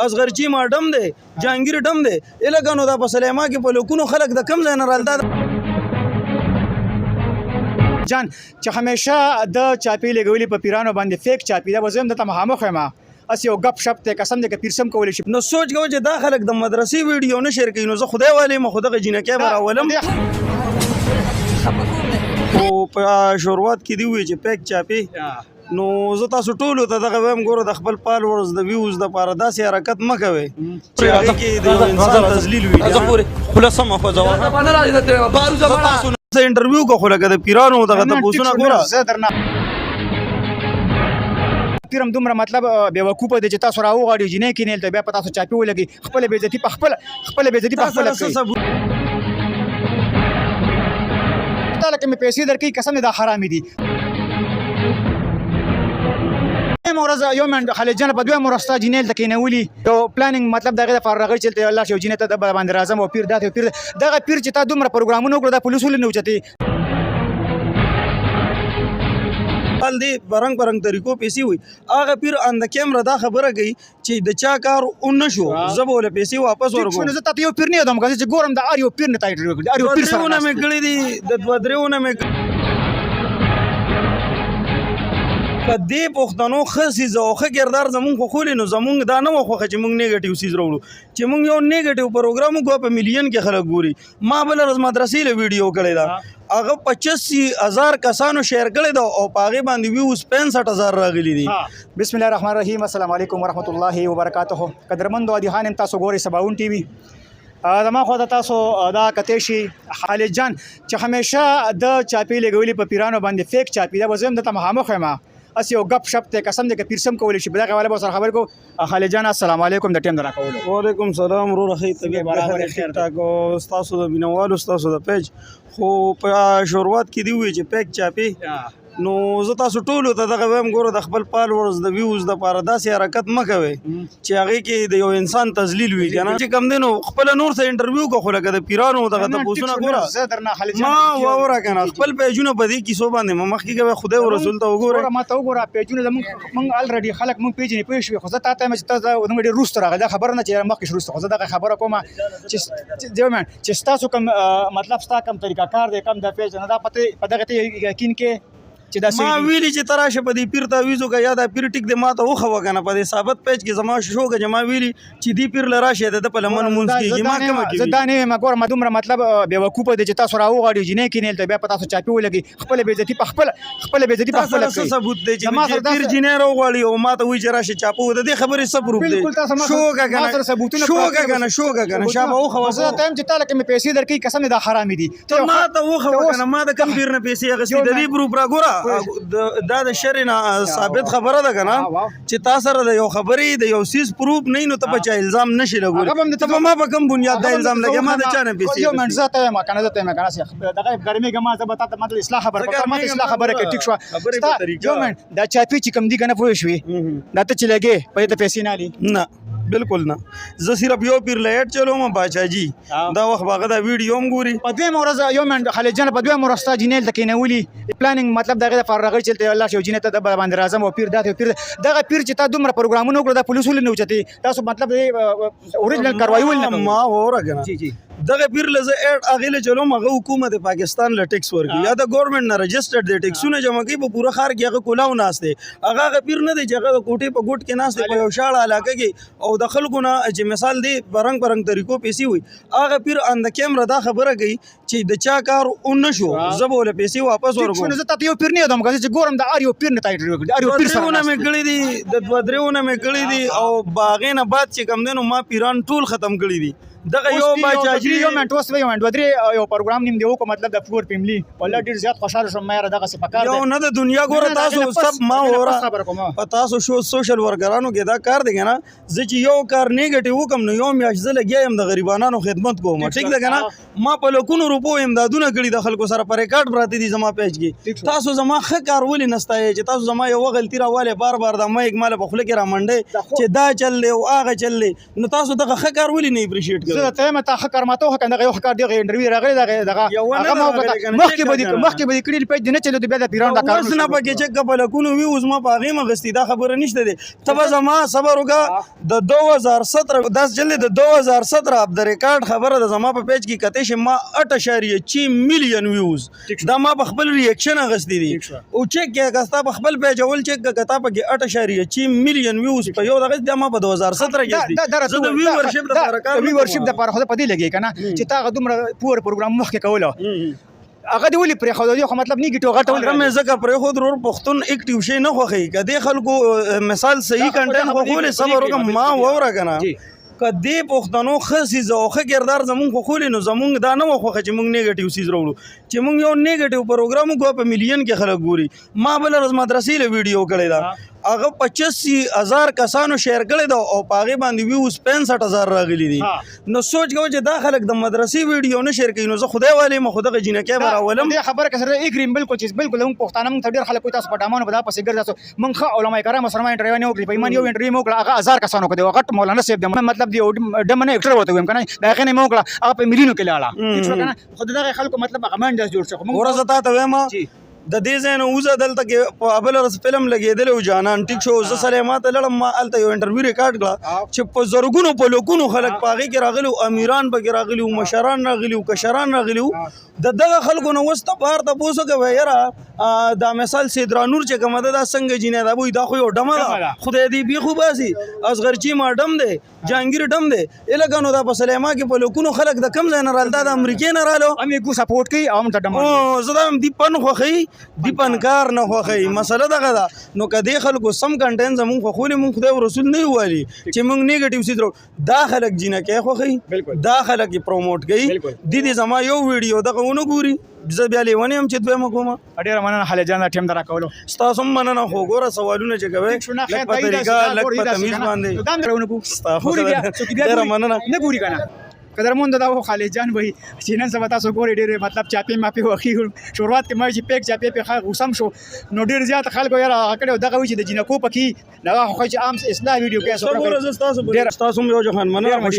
اصغر چیما ډم دی جهانګیر ډم دی الګا نو دا په سلیما کې په لوکونو خلک د کم ځای نه رالدا جان چې همیشه د چاپی لګولي په پیرانو باندې فیک چاپی دا وزم د مخامخ ما اس یو غپ شپ ته قسم دې ک پیرسم کول شي نو سوچ کوم چې دا خلک د مدرسې ویډیو نه شیر کوي نو زه خدای والي مخ دغه جنکه براولم او په شروعات کې دی وی چې پیک چاپی نو زه تاسو ټول ته دغه ویم ګوره د خپل فالوورز د ویوز د پاره داسې حرکت مه کوئ چې هغې کې د انسان تذلیل وي زه انټرویو کو خو لکه د پیرانو دغه تپوسونه ګوره پیرم دومره مطلب بیوقوف دی چې تاسو راوغاړئ جنۍ کینېل ته بیا په تاسو چاپی ولګي خپله بېعزتي په خپله کوي تا لکه مې پیسې درکوي قسم دا حرامې دي ورځ یو منډ خالد جان په دوه مرستا جنیل د کینولي یو پلانینګ مطلب دغه د فرغړ چلته الله شو جنې ته د باندې راځم او پیر دغه پیر چې تا دومره پروګرامونه وکړه د پولیسو نه وچتي حال دی برنګ طریقو پیسې وي هغه پیر ان د کیمرا دا خبره کوي چې د چا کار اون نشو زبول پیسې واپس ورکو زه ته یو پیر نه یم چې ګورم د اریو پیر نه تایټ ورکړي اریو پیر سره نه مې کړی دي د دوه درېونه مې په دې پښتنو ښه څیز او ښه کردار زمونږ خو خولې نو زمونږ دا نه وخوښه چې مونږ نیګټیو څیز راوړو چې مونږ یو نیګټیو پروګرام وکړو په میلیون کې خلک ګوري ما بله ورځ مدرسې له ویډیو کړی ده هغه 85,000 کسانو شیر کړی ده او په هغې باندې ویوز 65,000 راغلي دي بسم الله الرحمن الرحیم السلام علیکم ورحمت الله وبرکاته قدرمندو عادیحان تاسو ګورئ سباون ټي وي زما خو د تاسو دا کتی شي خالد جان چې همیشه د چاپی لګولي په پیرانو باندې فیک چاپی دا وزم د مخامخ ما اس یو غپ شپ ته قسم دې ک پیرسم کول شي بلغه والا به سره خبر کو خالد جان السلام علیکم د ټیم درا کول وعلیکم السلام رو رخی طبیعت برابر خیر تاکو استاد د بنوال استاد د پیج خو په شروعات کې دی وی چې پیک چاپی نو زه تاسو ټول ته دغه ویم ګوره د خپل فالوورز د ویوز د پاره داسې حرکت مه کوئ چې هغې کې د یو انسان تذلیل وي که نه چې کم دی نو خپله نور څه انټرویو کو خو لکه د پیرانو دغه تپوسونه ګوره ما واوره که نه خپل پیجونه په دې کیسو باندې ما مخکې کوئ خدای او رسول ته وګورئ ما ته وګوره پیجونه زموږ الریډي خلک مونږ پیجنې پوه شوي خو زه تا ته یم چې تاسو زموږ ډېر وروسته راغلی دا خبره نه چې مخکې وروسته خو زه دغه خبره کوم چې ستاسو کوم مطلب ستا کوم طریقه کار دی کوم د پیج نه دا په دغه ته یقین کې ما ویلی چې تراشه په دې پیر تعویذو کا یا دا پیر ټیک دې ما ته وخوه کنه په دې ثابت پیج کې زما شوګه چې ما ویلی چې دې پیر لراشه د په لمن مونږ کېږي ما کوم کې زه دا نه ما ګور ما دومره مطلب بیوقوف دی چې تاسو راوغاړئ جنۍ کینېل ته بیا په تاسو چاپی ولګي خپل بېعزتي په خپل کوي ثبوت دی چې پیر جنۍ راوغاړي او ما ته وایي چې راشه چاپو د دې خبرې څه پروف دی شوګه کنه شابه وخوه زه ته چې تعالی کې مې پیسې درکې قسم دا حرامې دي ما ته وخوه کنه ما د کم پیر نه پیسې اخیستې د دې پروف را ګوره دا د شر نه ثابت خبره ده کنه چې تاسو سره د یو خبرې د یو سیس پروف نه نو ته په چا الزام نشي لګول ته ما په کوم بنیاد دا الزام لګې ما د چا نه پیسې یو منځ ته ما کنه دغه دغه ګرمي ګما زبطه مطلب اصلاح خبره کوم اصلاح خبره کې ټیک شو یو منځ دا چاپی چې کم دی کنه پوه شوې دا ته چې لګې په دې پیسې نه لې نه بالکل نه زه صرف یو پیر لایټ چلوم باچا جی دا وخت باغه دا ویډیو هم ګوري په دوه ورځ یو منډ خالد جان په دوه مرستا جنیل د کینولي پلانینګ مطلب دغه فرغړ چلته الله شو جنې ته د باندې راځم او پیر دغه پیر چې تا دومره پروګرامونه وکړه د پولیسو نه وچتي تاسو مطلب اوریجنل کاروایي نه ما وره جی دغه پیر لزه اډ اغله چلوم هغه حکومت پاکستان له ټیکس ورکړي یا د ګورنمنت نه رجسټرډ دی ټیکسونه جمع کوي په پوره خار کې هغه کولاو ناشته هغه پیر نه دی چې هغه کوټې په ګوټ کې ناشته په یو شاړه علاقه کې او د خلکو نه چې مثال دی برنګ طریقو پیسې وي هغه پیر ان د کیمرا دا خبره کوي چې د چا کار اون نشو زبول پیسې واپس ورکو زه ته یو پیر نه یم چې ګورم د اریو پیر نه تایټ ورکړي اریو پیر سره مې کړی دي د دوه درېونه مې کړی دي او باغې نه بعد چې کم دینو ما پیران ټول ختم کړی دي دغه یو باچاجي یو منټ اوس یو منټ ودرې یو پروګرام نیم دی کو مطلب د فور فیملی والله ډیر زیات خوشاله شوم مې را دغه څه پکار دی یو نه د دنیا ګوره تاسو سب ما وره په تاسو شو سوشل ورکرانو کې دا کار دی کنه زه چې یو کار نیګټیو کوم نو یو میاش زه لګیم د غریبانو خدمت کوم ټیک ده کنه ما په لکونو روپو امدادونه کړی د خلکو سره پر ریکارډ پراته دي زما پیج کې تاسو زما ښه کار ولې نستای چې تاسو زما یو غلطی راواله بار د ما یک مال په خله کې را منډه چې دا چل او هغه چل نو تاسو دغه ښه کار ولې نه اپریشیټ کوئ زه ته ما تا خکر ماته هک دغه یو خکر دغه انټرویو راغلی دغه یو نه هغه ما راغلی وکړه کنه، مخکې چک به کنه. مخکې به کړي پیج نه چلو بیا د پیران دا کار اوس نه پکې چې کبلکونو ویوز ما په هغې مغستي دا خبره نشته دی ته به زما صبر وکړه د 2017 10 جلد د 2017 اب د ریکارډ خبره د زما په پیج کې کتې شي ما 8.6 میلیون ویوز دا ما په خپل ریاکشن اغستی دي او چیک کې کستا په خپل پیج اول چیک کتا په کې 8.6 میلیون ویوز په یو دغه د ما په 2017 کې زه د ویورشپ د لپاره کار ویورشپ د لپاره خو په دې لګي کنه چې تا دومره پور پروګرام مخکې کوله هغه دی ولې پرې خو دی خو مطلب نیگیټیو غټول مې ځکه پرې خو ضرور پښتون اکټیو شي نه خوښي کدی خلکو مثال صحیح کنټینټ خو خولې صبر وکم ما وره کنه کدی پښتنو خاصي زوخه کردار زمون خو خولې نو زمون دا نه وخه چې مونږ نیگیټیو سیز وروړو چې مونږ یو نیگیټیو پروګرام کو په ملین کې خلک ګوري ما بل ورځ مدرسې له ویډیو کړی دا هغه 85,000 کسانو شیر کړی دا او پاغه باندې ویوز 65,000 راغلي دي نو سوچ کوم چې دا خلک د مدرسې ویډیو نه شیر کوي نو زه خدای والي ما خدای جنکه براولم دې خبره کسره اګریم بالکل چې بالکل موږ پښتانه موږ ډیر خلک تاسو په ډامانو په پسې ګرځاسو موږ خو علماء کرام سره ما انټرویو نه وکړي په ایمان یو انټرویو وکړه هغه 1000 کسانو کو دی غټ مولانا صاحب د مطلب دی ډمنه اکټر وته ویم کنه دا غنه مو وکړه هغه په مليونو کې لاړه څه کنه خدای دغه خلکو مطلب هغه منډه جوړ شو موږ ورځ ته ویم د دې ځای نه وزه دلته کې په ابل ورځ فلم لګېدلی و جانان ټیک شو زه سره ما ته لړم ما هلته یو انټرویو ریکارډ کړه چې په زرګونو په لوکونو خلک په هغې کې راغلي وو امیران پکې راغلي وو مشران راغلي وو کشران راغلي وو د دغه خلکو نه اوس ته بهر تپوس وکړه یاره دا مثال سیدرانور چې کومه ده دا څنګه جینۍ ده بوی دا خو یو ډمه ده خدای دې بې خو باسي اصغرچي ما ډم دی جهانګیر ډم دی ایله که نو دا په سلیما کې په لوکونو خلک د کم ځای نه رال دا د امریکې نه رالو امې سپورټ کوي او هم ته ډم زه دا هم دیپن خوښوي دیپن کار نه خوښوي مسله دغه ده نو که دې خلکو سم کنټین زمونږ خوښولي مونږ خدای رسول نه یو والي چې مونږ نیګټیو سي درو دا خلک جینکې خوښوي دا خلک یې پروموټ کوي دې زما یو ویډیو دغه ونه ګوري زه بیا لیونی هم چې دویمه کومه ډېره مننه خالد جان دا ټیم درا کولو ستاسو هم مننه خو ګوره سوالونه چې کوئ لږ په طریقه لږ په تمیز باندې ستاسو ډېره مننه نه ګوري کنه قدرمن دا خو خالد جان وای چې نن سبا تاسو ګوري ډېر مطلب چاپی ماپی وخی شروعات کې مې چې پیک چاپی په خا غوسم شو نو ډېر زیات خلکو یاره کړه دغه وی چې د جنکو پکې دغه خو چې عام اصلاح ویډیو کې ستاسو یو ځخان مننه